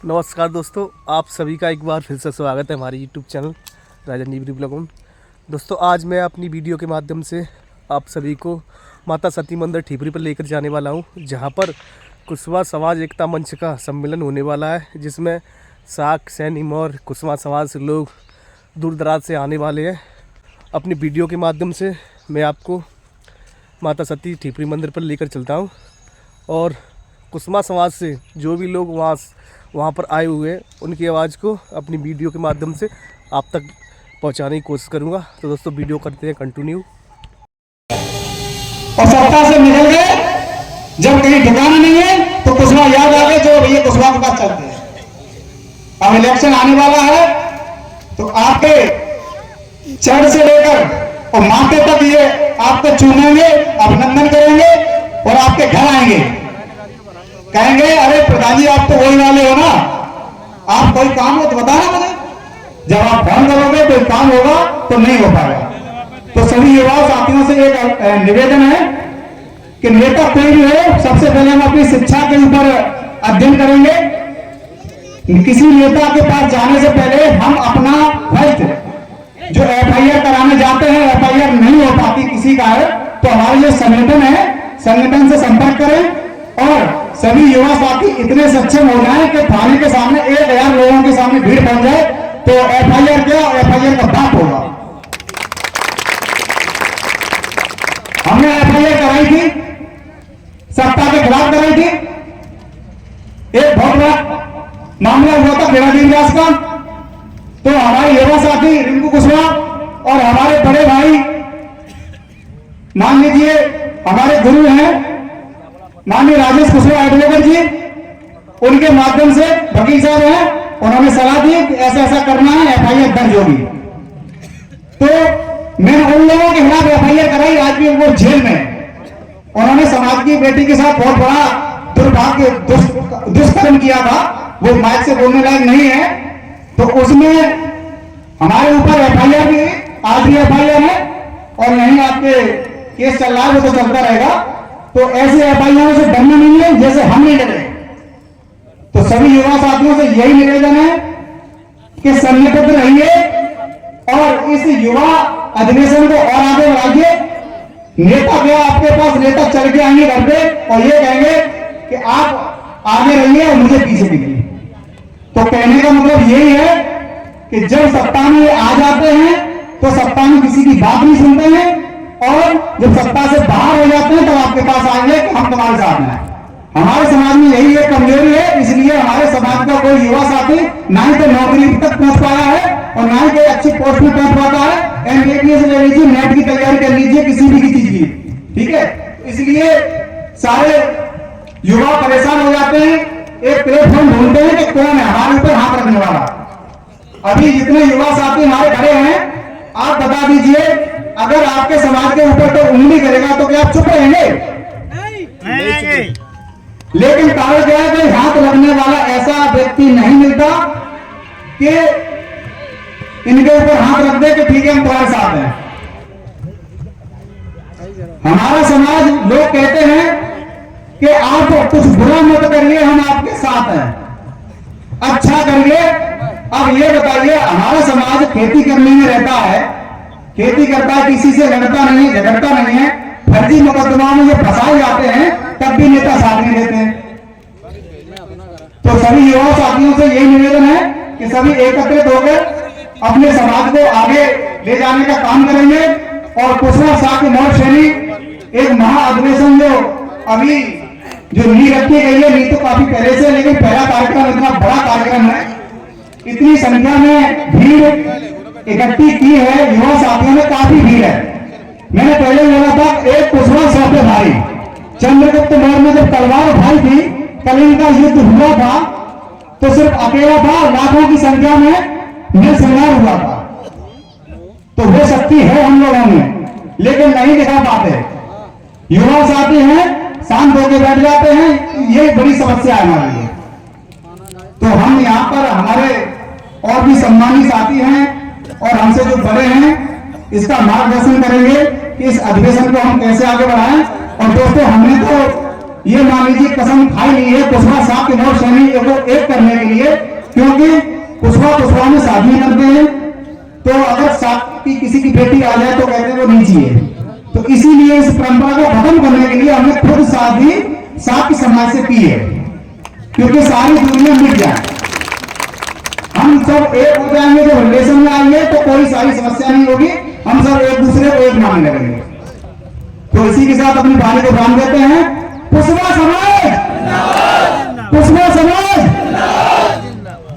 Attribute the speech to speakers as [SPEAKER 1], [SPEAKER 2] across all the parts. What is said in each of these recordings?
[SPEAKER 1] नमस्कार दोस्तों, आप सभी का एक बार फिर से स्वागत है हमारे यूट्यूब चैनल राजन जीवरी ब्लॉग में। दोस्तों, आज मैं अपनी वीडियो के माध्यम से आप सभी को माता सती मंदिर ठीपरी पर लेकर जाने वाला हूं, जहां पर कुशवाहा समाज एकता मंच का सम्मेलन होने वाला है, जिसमें साक सैनी और कुशवाहा समाज से लोग दूर दराज से आने वाले हैं। अपनी वीडियो के माध्यम से मैं आपको माता सती ठीपरी मंदिर पर लेकर चलता हूँ और कुशवाहा समाज से जो भी लोग वहाँ पर आए हुए हैं उनकी आवाज़ को अपनी वीडियो के माध्यम से आप तक पहुँचाने की कोशिश करूँगा। तो दोस्तों, वीडियो करते हैं कंटिन्यू।
[SPEAKER 2] और सत्ता से निकल गए, जब कहीं ठिकाना नहीं है तो कुशवाहा याद आ गए, जो भैया कुशवाहा के पास चलते हैं। अब इलेक्शन आने वाला है तो आपके चढ़ से लेकर और माथे तक ये आपको चुनेंगे, अभिनंदन करेंगे और आपके घर आएंगे, कहेंगे अरे प्रधान जी आप तो वही वाले हो ना, आप कोई काम हो तो बताना मुझे। जब आप फोन करोगे कोई काम होगा तो नहीं हो पाएगा। तो सभी युवा साथियों से एक निवेदन है कि नेता कोई भी हो, सबसे पहले हम अपनी शिक्षा के ऊपर अध्ययन करेंगे। किसी नेता के पास जाने से पहले हम अपना हेल्थ जो FIR कराने जाते हैं, FIR नहीं हो पाती किसी का है, तो हमारे जो संगठन है, संगठन से संपर्क करें और सभी युवा साथी इतने सक्षम हो जाएं कि थाने के सामने 1000 लोगों के सामने भीड़ पहुंच जाए तो FIR क्या, FIR का बाप होगा। हमने FIR कराई थी, सत्ता के खिलाफ कराई थी। एक बहुत बड़ा मामला हुआ था बेड़ादीन व्यास का, तो हमारे युवा साथी रिंकू कुशवाहा और हमारे बड़े भाई मान लीजिए हमारे गुरु हैं माननीय राजेश कुशवाहा एडवोकेट जी, उनके माध्यम से वकील साहब हैं, उन्होंने सलाह दी कि ऐसा ऐसा करना है, FIR दर्ज होगी। तो मैंने उन लोगों के खिलाफ FIR कराई, आज भी वो जेल में। उन्होंने समाज की बेटी के साथ बहुत बड़ा दुर्भाग्य दुष्कर्म किया था, वो माइक से बोलने लायक नहीं है, तो उसमें हमारे ऊपर FIR भी, आज भी FIR है और नहीं आपके केस चल रहा है, वो तो चलता रहेगा। तो ऐसे FIR से डरना नहीं है जैसे हम नहीं डरे। तो सभी युवा साथियों से यही निवेदन है कि संगठित रहिए और इस युवा अधिवेशन को और आगे बढ़ाइए। नेता क्या, आपके पास नेता चल के आएंगे घर पे और ये कहेंगे कि आप आगे रहिए और मुझे पीछे कीजिए। तो कहने का मतलब यही है कि जब सत्ता में आ जाते हैं तो सत्ता में किसी की बात नहीं सुनते हैं, और जब सत्ता से बाहर हो जाते हैं तो आपके पास आएंगे कि हम तुम्हारे साथ हैं। हमारे समाज में यही एक कमजोरी है, इसलिए हमारे समाज का कोई युवा साथी ना ही तो नौकरी तक पहुंच पाया है और ना ही कोई अच्छी पोस्ट में पहुंच पाता है। MBBS ले लीजिए, नेट की तैयारी कर लीजिए, किसी भी चीज की, ठीक है। इसलिए सारे युवा परेशान हो जाते हैं, एक प्लेटफॉर्म ढूंढते हैं कि कौन है हमारे ऊपर हाथ रखने वाला। अभी जितने युवा साथी हमारे खड़े हैं, आप बता दीजिए, अगर आपके समाज के ऊपर तो उंगली करेगा तो क्या आप चुप रहेंगे? नहीं। लेकिन कारण क्या है कि हाथ लगने वाला ऐसा व्यक्ति नहीं मिलता कि इनके ऊपर हाथ रख दे कि ठीक है हम तुम्हारे साथ हैं। हमारा समाज, लोग कहते हैं कि आप कुछ बुरा मत करिए, हम आपके साथ हैं, अच्छा करिए। अब ये बताइए, हमारा समाज खेती करने में रहता है, खेती करता है, किसी से लड़ता नहीं है, झगड़ता नहीं है, फर्जी मुकदमा में ये फंसाए जाते हैं, तब भी नेता साथ नहीं देते हैं। तो सभी युवा साथियों से यही निवेदन है कि सभी एकत्रित होकर अपने समाज को आगे ले जाने का काम करेंगे और कुशवाहा साथी मौत श्रेणी एक महाअधिवेशन जो अभी जो नींव रखी गई है, नींव तो काफी पहले से, लेकिन पहला कार्यक्रम इतना बड़ा कार्यक्रम है, इतनी संख्या में भीड़ इकट्ठी की है, युवा साथियों में काफी भीड़ है। मैंने पहले बोला था, एक कुशवाहा 100 पे भारी। चंद्रगुप्त मौर्य में जब तलवार उठाई थी, कलिंग का युद्ध हुआ था, तो सिर्फ अकेला था, लाखों की संख्या में नरसंहार हुआ था। तो वो शक्ति है हम लोगों में, लेकिन नहीं दिखा पाते। युवा साथी हैं, शांत होकर बैठ जाते हैं, ये बड़ी समस्या है हमारे लिए। तो हम यहाँ पर हमारे और भी सम्मानित साथी हैं और हमसे जो बड़े हैं, इसका मार्गदर्शन करेंगे कि इस अधिवेशन को हम कैसे आगे बढ़ाएं। और दोस्तों, हमने तो ये मान लीजिए कसम खाई ली है कुशवाहा साहब के नौ श्रेणी को एक करने के लिए क्योंकि कुशवा में शादी करते हैं तो अगर साथ की किसी की बेटी आ जाए तो कहते हैं वो नहीं चाहिए। तो इसीलिए इस परंपरा को खत्म करने के लिए हमने खुद शादी साथ समाज से की है, क्योंकि सारी दुनिया मिट जाए, हम सब एक हो जाएंगे। जब रिलेशन में आएंगे तो कोई सारी समस्या नहीं होगी, हम सब एक दूसरे को एक मानने लगेंगे। तो इसी के साथ अपनी वाणी को बांध देते हैं। कुशवा समाज, कुशवा समाज।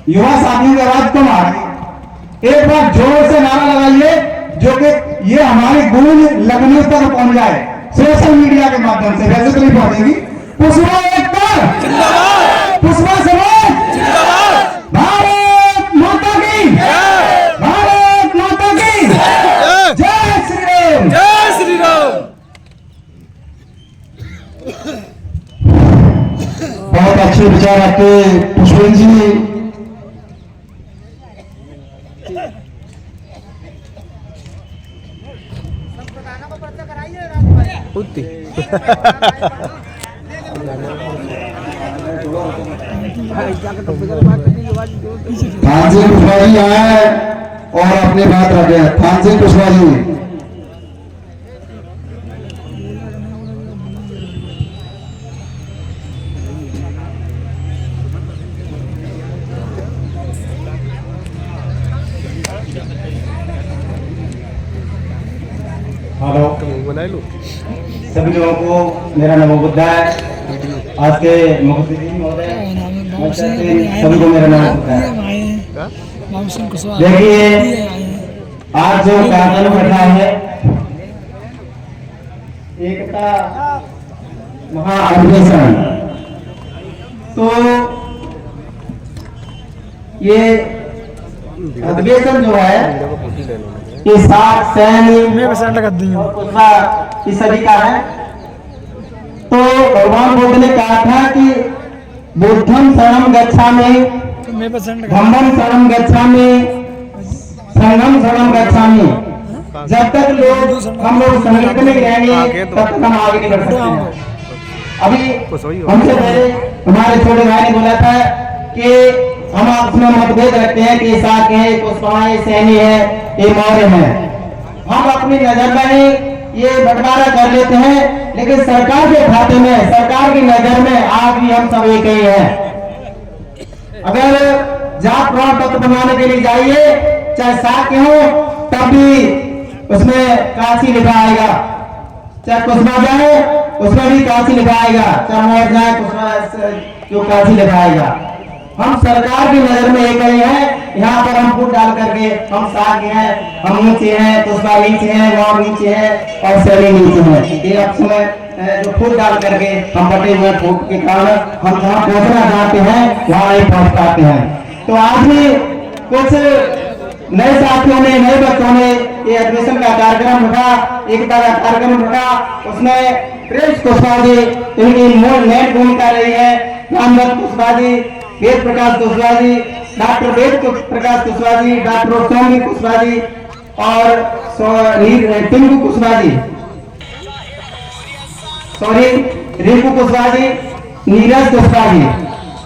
[SPEAKER 2] युवा साथियों की आवाज कम आ रही, एक बार जोर से नारा लगाइए जो कि ये हमारी गूंज लगने तक पहुंच जाए सोशल मीडिया के माध्यम से। वैसे तो नहीं पहुंचेगी। कुशवा एकता, कुशवा समाज, भारत माता की, भारत माता की जय श्री राम,
[SPEAKER 1] जय श्री राम।
[SPEAKER 2] बहुत अच्छे विचार आपके पुष्पेंद्र जी।
[SPEAKER 1] उतनी
[SPEAKER 2] थानसिंह कुशवाहा जी आए और अपनी बात रखे। थानसिंह कुशवाहा जी। हेलो
[SPEAKER 1] बना लो।
[SPEAKER 2] सभी लोगों को मेरा नमो बुद्धा है। आज के मुख्य महोदय सभी को मेरा नमो बुद्धा है। देखिए आज जो कार्यक्रम बैठा है एकता महाअधिवेशन, तो ये अधिवेशन जो है ये 60 इस सदी का है। तो भगवान बुद्ध ने कहा था कि बुद्धम शरणं गच्छामि, धम्मं शरणं गच्छामि, संघं शरणं गच्छामि। जब तक हम लोग संगठन में रहेंगे तब तक हम आगे नहीं बढ़ सकते हैं। अभी हमसे पहले हमारे छोटे भाई ने बोला था कि हम आपस में मतभेद रखते हैं कि साक है, कुशवाहा है, सैनी है, ये मौर्य है। हम अपनी नजर में ही ये बंटवारा कर लेते हैं, लेकिन सरकार के खाते में, सरकार की नजर में आज भी हम सब एक ही हैं। अगर जात प्रमाण पत्र बनाने के लिए जाइए, चाहे साक हो तब भी उसमें काशी लिखा आएगा, चाहे कुशवाहा जाए उसमें भी काशी लिखा आएगा, चाहे मौर्य जाए कुशवाहा जो काशी लिखा आएगा। हम सरकार की नजर में एक ही है। यहाँ पर हम फूट डाल करके हम साग हैं, हम नीचे हैं, कुशवाहा नीचे हैं, मौर्य नीचे हैं और सैनी नीचे हैं। ये अब समय जो फूट डाल करके हम बटे हुए फूट के कारण हम जहाँ पहुँचना चाहते हैं वहाँ नहीं पहुँच पाते हैं। तो आज भी कुछ नए साथियों ने, नए बच्चों ने ये अधिवेशन का कार्यक्रम रखा, एकता का कार्यक्रम रखा। उसमें प्रिंस कुशवाहा जी इनकी मेन भूमिका रही है। रामदत्त कुशवाहा जी, वेद प्रकाश कुशवाहा जी, डॉक्टर वेद प्रकाश कुशवाहा जी, डॉक्टर सोमी कुशवाहा जी और टिंकू कुशवाहा जी, सॉरी रिंकू कुशवाहा जी, नीरज कुशवाहा जी।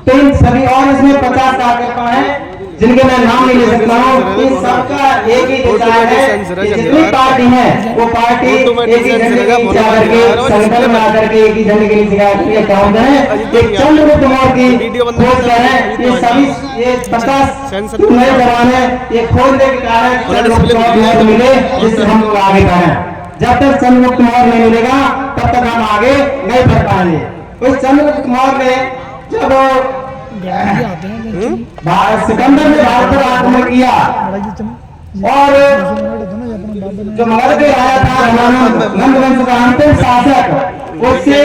[SPEAKER 2] तो इन सभी और इसमें 50 कार्यकर्ता हैं जिनके मैं नाम नहीं ले सकता हूँ। इन सबका एक ही विचार है कि जितनी पार्टी है वो पार्टी एक ही झंडे के नीचे आकर के, संगठन में आकर के एक ही झंडे के नीचे आकर के काम करें। एक चंद्रगुप्त मौर्य की खोज करें। ये सभी ये 50 नए जवान है, ये खोजने के कारण चंद्रगुप्त मौर्य मिले जिससे हम लोग आगे बढ़े। जब तक चंद्रगुप्त मौर्य नहीं मिलेगा तब तक हम आगे नहीं बढ़ पाएंगे। उस चंद्रगुप्त मौर्य ने जब सिकंदर ने भारत पर आक्रमण किया और जो मगध के राजा था नंद वंश का अंतिम शासक, उससे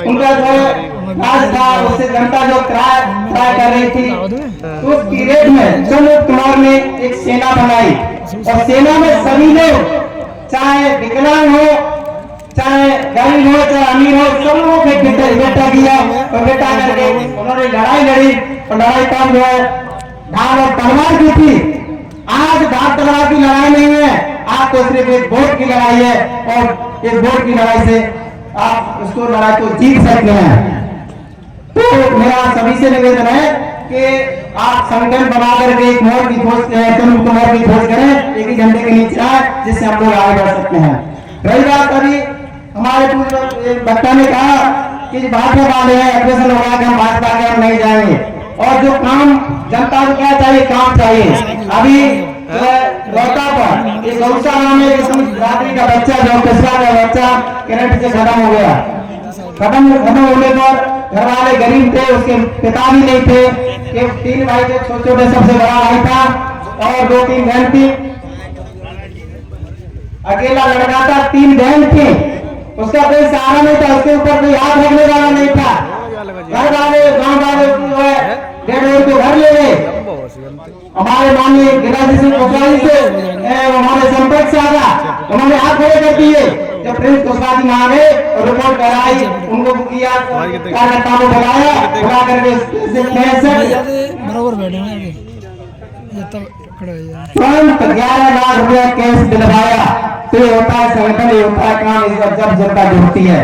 [SPEAKER 2] उनका जो राज था उससे जनता जो त्राय कर रही थी, तो उस पीरियड में चंद्रगुप्त मौर्य ने एक सेना बनाई और सेना में सभी लोग, चाहे विकलांग हो, चाहे गरीब हो, चाहे अमीर हो, सब लोगों को इकट्ठा किया और बेटा करके उन्होंने लड़ाई लड़ी। और लड़ाई कब जो है ढाल और तलवार की थी। आज ढाल तलवार की लड़ाई नहीं है, आज तो सिर्फ एक वोट की लड़ाई है और इस वोट की लड़ाई से आप उसको लड़ाई को जीत सकते हैं। तो मेरा सभी से निवेदन है कि आप संगठन बना करके एक मोड़ की खोज मोड़ की खोज करें, एक ही झंडे के नीचे आए, जिससे हम लोग आगे बढ़ सकते हैं। रही बात अभी हमारे वक्ता ने कहा कि भाजपा वाले हैं, अधिवेशन हो रहा है कि हम भाजपा के हम नहीं जाएंगे, और जो काम जनता को क्या चाहिए, काम चाहिए। अभी लौटा पर एक गौशाला में रात्रि का बच्चा, जो पिछला का बच्चा करंट से खत्म हो गया। खत्म होने पर घर वाले गरीब थे, उसके पिता भी नहीं थे, कि 3 भाई थे, छोटे छोटे, सबसे बड़ा भाई था और 2-3 बहन थी, अकेला लड़का था, 3 बहन थी, उसका कोई सहारा नहीं था, उसके ऊपर कोई हाथ रखने वाला नहीं था। घर वाले गांव वाले जो है 1.5 को घर ले गए। हमारे माननीय गिरिराज सिंह कुशवाहा से हमारे संपर्क से आया, उन्होंने हाथ खड़े कर दिए। जब प्रिंस कुशवाहा जी वहां गए और रिपोर्ट कराई, उनको किया, कार्यकर्ताओं को बुलाया, बुला करके
[SPEAKER 3] बराबर बैठे हैं
[SPEAKER 2] तुरंत 11 लाख रुपया कैश दिलवाया। तो ये होता है संगठन, ये होता है काम, इस जब जनता जुड़ती है।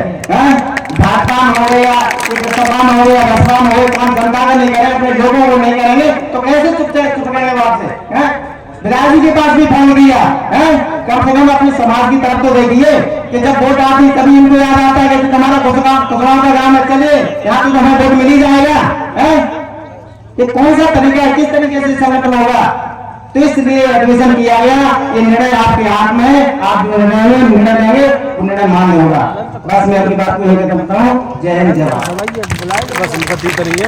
[SPEAKER 2] भाजपा हो गया, सपा हो गया, बसपा हो गया, काम जनता का नहीं करें, अपने लोगों को नहीं करेंगे तो कैसे चुप करेंगे बात से? विराज जी के पास भी फोन किया, कम से कम अपने समाज की तरफ तो देखिए कि जब वोट आती तभी इनको याद आता है कि तुम्हारा कुशवाहा का गांव है, चले यहाँ तो हमें वोट मिल ही जाएगा। ये कौन सा तरीका है, किस तरीके से संगठन होगा? तो इसलिए एडमिशन किया गया। ये निर्णय आपके हाथ में है, आप निर्णय लेंगे, वो निर्णय मान्य होगा। बस मैं अपनी बात को लेकर बताऊँ। जय हिंद, जय भारत।
[SPEAKER 1] बस इनका दी करेंगे।